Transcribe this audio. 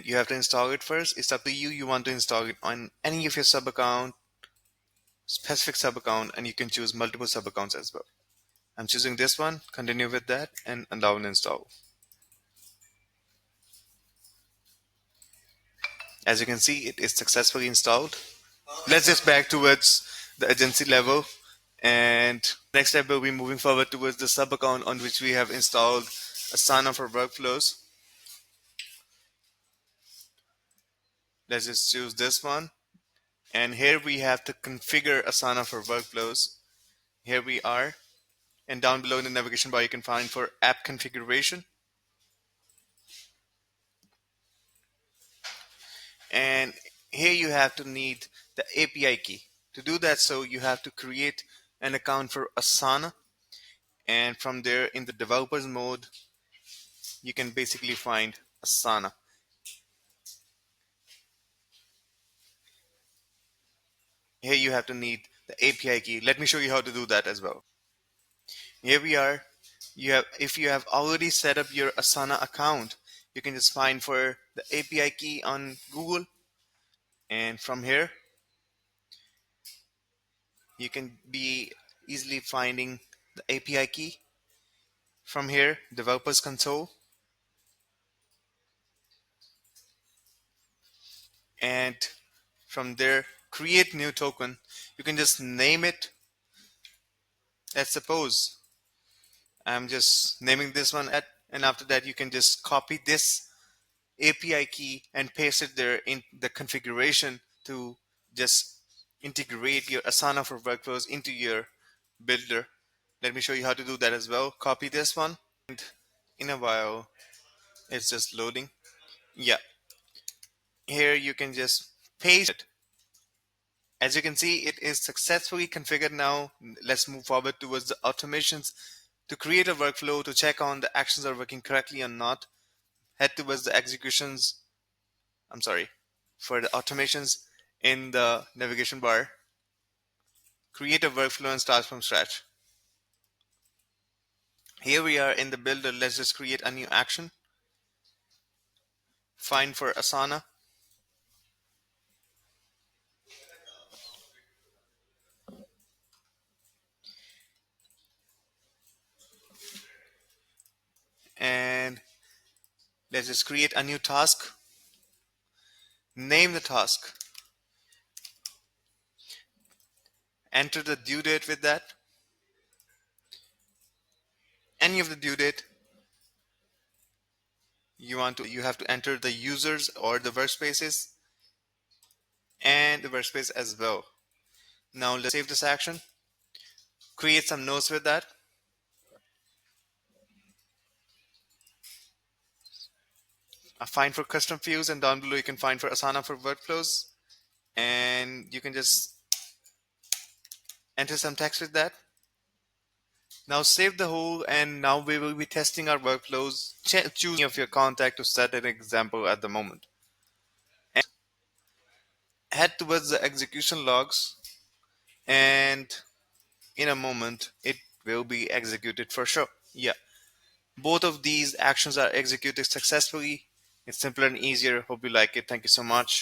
you have to install it first. It's up to you. You want to install it on any of your sub account, specific sub account, and you can choose multiple sub accounts as well. I'm choosing this one, continue with that, and allow and install. As you can see, it is successfully installed. Let's just back towards the agency level. And next step will be moving forward towards the sub account on which we have installed Asana for workflows. Let's just choose this one. And here we have to configure Asana for workflows. Here we are. And down below in the navigation bar, you can find for app configuration. And here you have to need the API key. To do that, so you have to create an account for Asana. And from there, in the developers mode, you can basically find Asana. Here you have to need the API key. Let me show you how to do that as well. Here we are. If you have already set up your Asana account, you can just find for the API key on Google. And from here, you can be easily finding the API key. From here, developers console. And from there, create new token. You can just name it. Let's suppose I'm just naming this one and after that you can just copy this API key and paste it there in the configuration to just integrate your Asana for workflows into your builder. Let me show you how to do that as well. Copy this one, and in a while it's just loading. Yeah, here you can just paste it. As you can see, it is successfully configured now. Let's move forward towards the automations. To create a workflow to check on the actions are working correctly or not, head towards the executions. For the automations in the navigation bar, create a workflow and start from scratch. Here we are in the builder. Let's just create a new action. Find for Asana. And let's just create a new task. Name the task. Enter the due date with that. Any of the due date. You have to enter the users or the workspaces and the workspace as well. Now let's save this action. Create some notes with that. Find for custom fields, and down below you can find for Asana for workflows, and you can just enter some text with that. Now save the whole, and now we will be testing our workflows. Choose any of your contact to set an example at the moment. And head towards the execution logs, and in a moment it will be executed for sure. Yeah, both of these actions are executed successfully. It's simpler and easier. Hope you like it. Thank you so much.